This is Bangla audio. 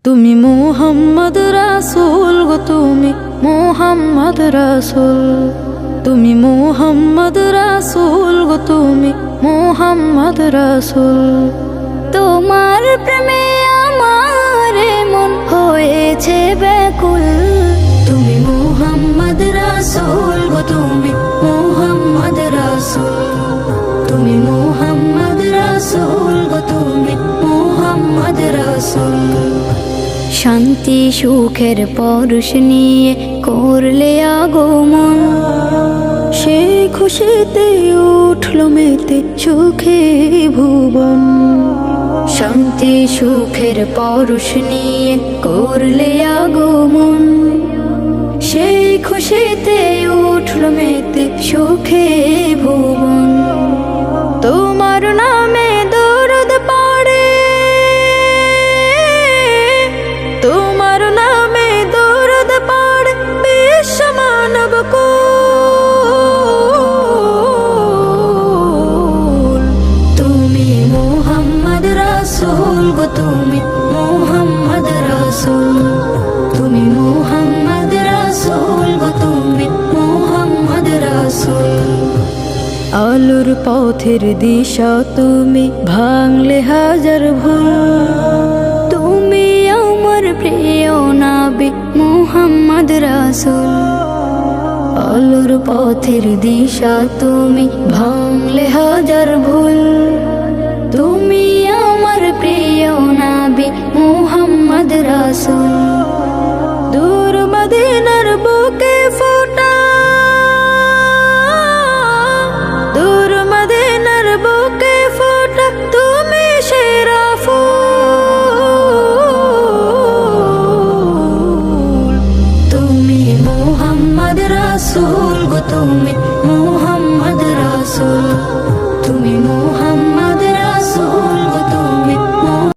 তুমি মুহাম্মদ রাসূল গো, তুমি মুহাম্মদ রাসূল, তুমি মুহাম্মদ রাসূল গো, তুমি মুহাম্মদ রাসূল। তোমার প্রেমে আমার মন হয়েছে ব্যাকুল। তুমি মুহাম্মদ রাসূল গো, তুমি মুহাম্মদ রাসূল, তুমি মুহাম্মদ রাসূল গো, তুমি মুহাম্মদ রাসূল। শান্তি সুখের পরশ নিয়ে করলে আগমন, সেই খুশিতে উঠল মেতে সুখে ভুবন। শান্তি সুখের পরশ নিয়ে করলে আগমন, সেই খুশিতে উঠল মেতে সুখে ভুবন। তোমার নামে দরুদ পড়ে, তোমার নামে দরুদ পড়ে বিশ্ব মানব কুল। তুমি মুহাম্মদ রাসূল গো, তুমি মুহাম্মদ রাসূল, তুমি মুহাম্মদ রাসূল গো, তুমি মুহাম্মদ রাসূল। আলোর পথের দিশা তুমি, ভাঙলে হাজার ভুল। তুমি আমার প্রিয় নবী মুহাম্মদ রাসূল। আলোর পথের দিশা তুমি, ভাঙলে হাজার ভুল। তুমি আমার প্রিয় নবী মুহাম্মদ রাসূল। দূর মদিনার বুকে ফোটা, দূর মদিনার বুকে ফোটা তুমি সেরা ফুল। তুমি মুহাম্মদ রাসূল গো, তুমি মুহাম্মদ রাসূল।